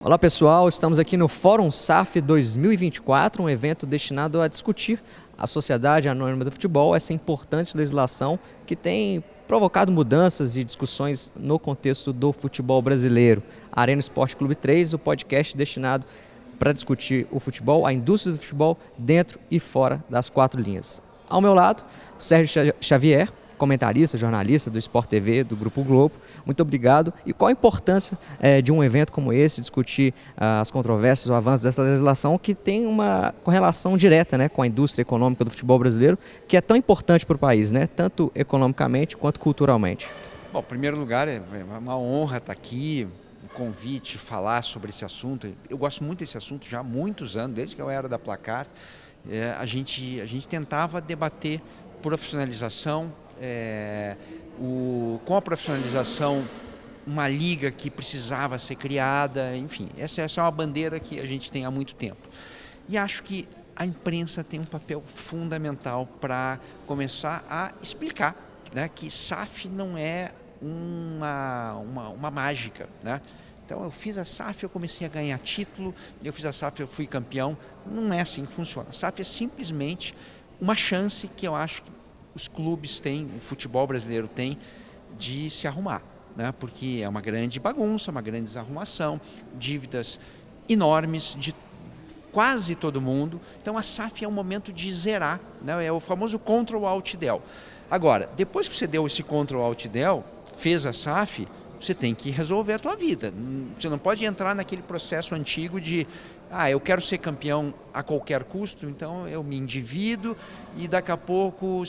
Olá pessoal, estamos aqui no Fórum SAF 2024, um evento destinado a discutir a Sociedade Anônima do Futebol, essa importante legislação que tem provocado mudanças e discussões no contexto do futebol brasileiro. A Arena Esporte Clube 3, o podcast destinado para discutir o futebol, a indústria do futebol dentro e fora das quatro linhas. Ao meu lado, o Sérgio Xavier, comentarista, jornalista do Sport TV, do Grupo Globo. Muito obrigado. E qual a importância de um evento como esse, discutir as controvérsias, o avanço dessa legislação que tem uma correlação direta, né, com a indústria econômica do futebol brasileiro, que é tão importante para o país, né, tanto economicamente quanto culturalmente? Bom, em primeiro lugar, é uma honra estar aqui, o convite, falar sobre esse assunto. Eu gosto muito desse assunto já há muitos anos, desde que eu era da Placar. A gente tentava debater profissionalização, com a profissionalização, uma liga que precisava ser criada, enfim, essa é uma bandeira que a gente tem há muito tempo. E acho que a imprensa tem um papel fundamental para começar a explicar, né, que SAF não é uma mágica, né? Então eu fiz a SAF, eu comecei a ganhar título, eu fiz a SAF, eu fui campeão. Não é assim que funciona. A SAF é simplesmente uma chance que eu acho que os clubes têm, o futebol brasileiro tem, de se arrumar, né? Porque é uma grande bagunça, uma grande desarrumação, dívidas enormes de quase todo mundo. Então a SAF é um momento de zerar, né? É o famoso Ctrl Alt Del. Agora, depois que você deu esse Ctrl Alt Del, fez a SAF, você tem que resolver a tua vida. Você não pode entrar naquele processo antigo de eu quero ser campeão a qualquer custo, então eu me endivido e daqui a pouco,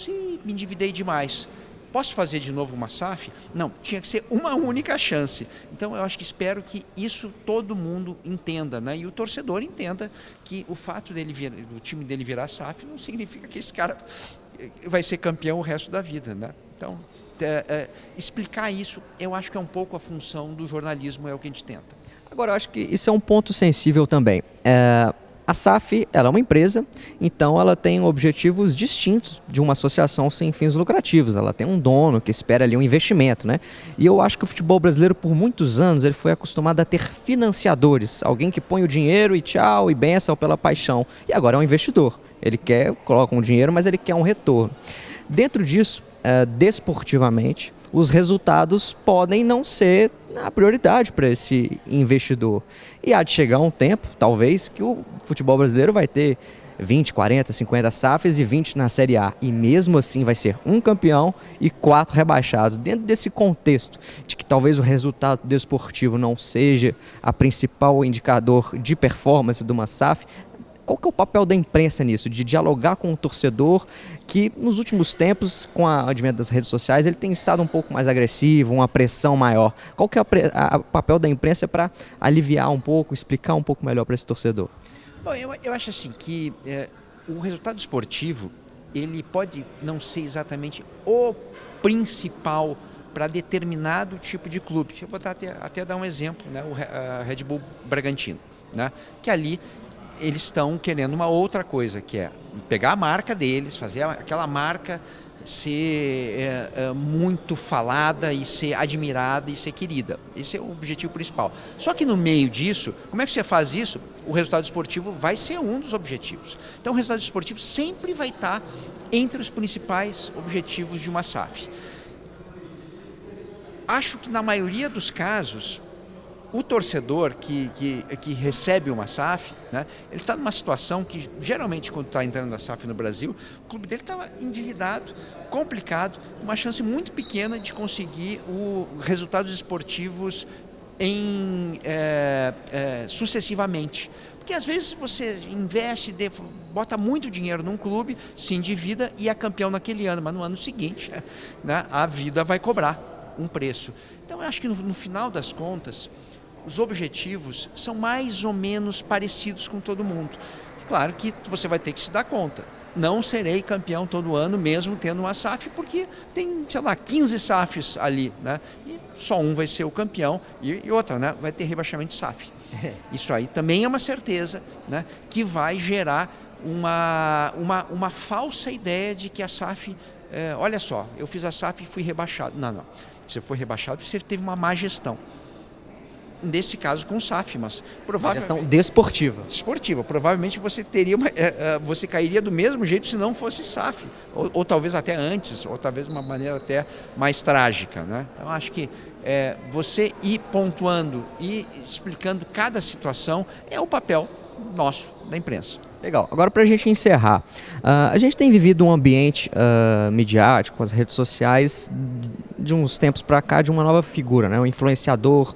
me endividei demais. Posso fazer de novo uma SAF? Não, tinha que ser uma única chance. Então eu espero que isso todo mundo entenda, né? E o torcedor entenda que o fato do time dele virar SAF não significa que esse cara vai ser campeão o resto da vida, né? Então, explicar isso, eu acho que é um pouco a função do jornalismo, é o que a gente tenta. Agora, eu acho que isso é um ponto sensível também. A SAF, ela é uma empresa, então ela tem objetivos distintos de uma associação sem fins lucrativos. Ela tem um dono que espera ali um investimento, né? E eu acho que o futebol brasileiro, por muitos anos, ele foi acostumado a ter financiadores. Alguém que põe o dinheiro e tchau, e benção pela paixão. E agora é um investidor. Ele coloca um dinheiro, mas ele quer um retorno. Dentro disso, desportivamente, os resultados podem não ser a prioridade para esse investidor. E há de chegar um tempo, talvez, que o futebol brasileiro vai ter 20, 40, 50 SAFs e 20 na Série A. E mesmo assim vai ser um campeão e 4 rebaixados. Dentro desse contexto de que talvez o resultado desportivo não seja a principal indicador de performance de uma SAF, qual que é o papel da imprensa nisso, de dialogar com o torcedor que nos últimos tempos, com o advento das redes sociais, ele tem estado um pouco mais agressivo, uma pressão maior? Qual que é o papel da imprensa para aliviar um pouco, explicar um pouco melhor para esse torcedor? Bom, eu acho assim que o resultado esportivo, ele pode não ser exatamente o principal para determinado tipo de clube. Deixa eu botar até dar um exemplo, né? A Red Bull Bragantino, né? Que ali eles estão querendo uma outra coisa, que é pegar a marca deles, fazer aquela marca ser muito falada e ser admirada e ser querida. Esse é o objetivo principal. Só que no meio disso, como é que você faz isso? O resultado esportivo vai ser um dos objetivos. Então o resultado esportivo sempre vai estar entre os principais objetivos de uma SAF. Acho que na maioria dos casos, o torcedor que recebe uma SAF, né, ele está numa situação que, geralmente, quando está entrando na SAF no Brasil, o clube dele estava endividado, complicado, uma chance muito pequena de conseguir resultados esportivos sucessivamente. Porque, às vezes, você investe, bota muito dinheiro num clube, se endivida e é campeão naquele ano, mas no ano seguinte, né, a vida vai cobrar um preço. Então, eu acho que, no final das contas, os objetivos são mais ou menos parecidos com todo mundo. Claro que você vai ter que se dar conta. Não serei campeão todo ano, mesmo tendo uma SAF, porque tem, 15 SAFs ali, né? E só um vai ser o campeão e outra, né? Vai ter rebaixamento de SAF. Isso aí também é uma certeza, né? Que vai gerar uma falsa ideia de que a SAF... olha só, eu fiz a SAF e fui rebaixado. Não. Você foi rebaixado, você teve uma má gestão. nesse caso com o SAF, mas Uma provavelmente gestão desportiva. esportiva. Provavelmente você teria você cairia do mesmo jeito se não fosse SAF, ou talvez até antes, ou talvez de uma maneira até mais trágica, né? Então acho que você ir pontuando e explicando cada situação é o papel nosso da imprensa. Legal. Agora, para a gente encerrar, a gente tem vivido um ambiente midiático, as redes sociais, de uns tempos para cá, de uma nova figura, né? O influenciador,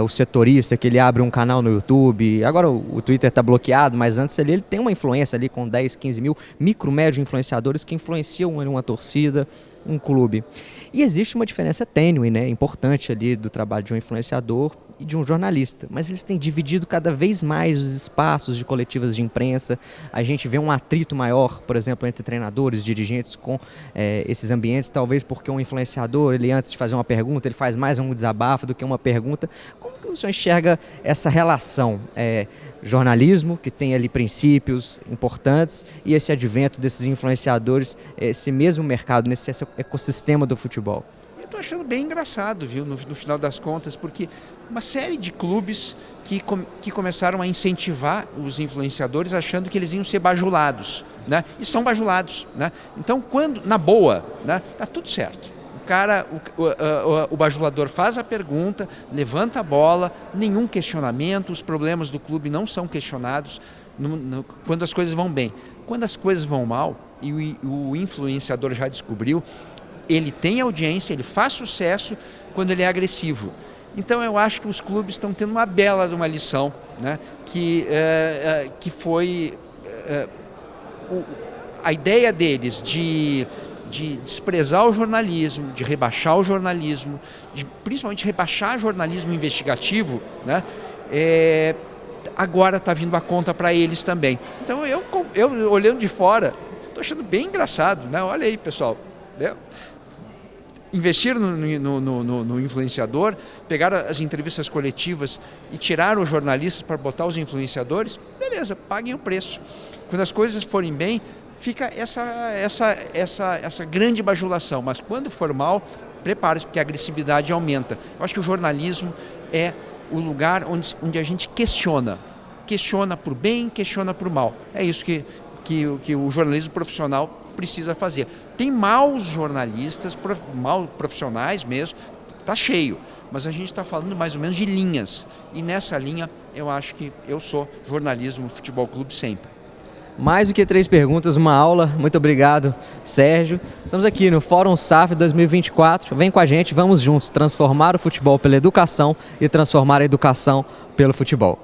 o setorista, que ele abre um canal no YouTube. Agora o Twitter está bloqueado, mas antes ele tem uma influência ali com 10, 15 mil micro, médio influenciadores que influenciam uma torcida, um clube. E existe uma diferença tênue, né, importante ali do trabalho de um influenciador e de um jornalista, mas eles têm dividido cada vez mais os espaços de coletivas de imprensa. A gente vê um atrito maior, por exemplo, entre treinadores, dirigentes com esses ambientes, talvez porque um influenciador, ele antes de fazer uma pergunta, ele faz mais um desabafo do que uma pergunta. Como que o senhor enxerga essa relação? Jornalismo, que tem ali princípios importantes, e esse advento desses influenciadores, esse mesmo mercado, nesse ecossistema do futebol? Eu estou achando bem engraçado, viu, no final das contas, porque uma série de clubes que começaram a incentivar os influenciadores achando que eles iam ser bajulados, né? E são bajulados, né? Então, quando, na boa, né, tá tudo certo. O bajulador faz a pergunta, levanta a bola, nenhum questionamento, os problemas do clube não são questionados quando as coisas vão bem. Quando as coisas vão mal, e o influenciador já descobriu, ele tem audiência, ele faz sucesso quando ele é agressivo. Então eu acho que os clubes estão tendo uma bela de uma lição, né? Que foi a ideia deles de desprezar o jornalismo, de rebaixar o jornalismo, de principalmente rebaixar o jornalismo investigativo, né? Agora está vindo a conta para eles também. Então eu olhando de fora, estou achando bem engraçado, né? Olha aí, pessoal. Investiram no influenciador, pegaram as entrevistas coletivas e tiraram os jornalistas para botar os influenciadores, beleza, paguem o preço. Quando as coisas forem bem, fica essa grande bajulação, mas quando for mal, prepare-se, porque a agressividade aumenta. Eu acho que o jornalismo é o lugar onde a gente questiona por bem, questiona por mal. É isso que o jornalismo profissional precisa fazer. Tem maus jornalistas, mal profissionais mesmo, está cheio, mas a gente está falando mais ou menos de linhas, e nessa linha eu acho que eu sou jornalismo Futebol Clube sempre. Mais do que 3 perguntas, uma aula. Muito obrigado, Sérgio. Estamos aqui no Fórum SAF 2024. Vem com a gente, vamos juntos transformar o futebol pela educação e transformar a educação pelo futebol.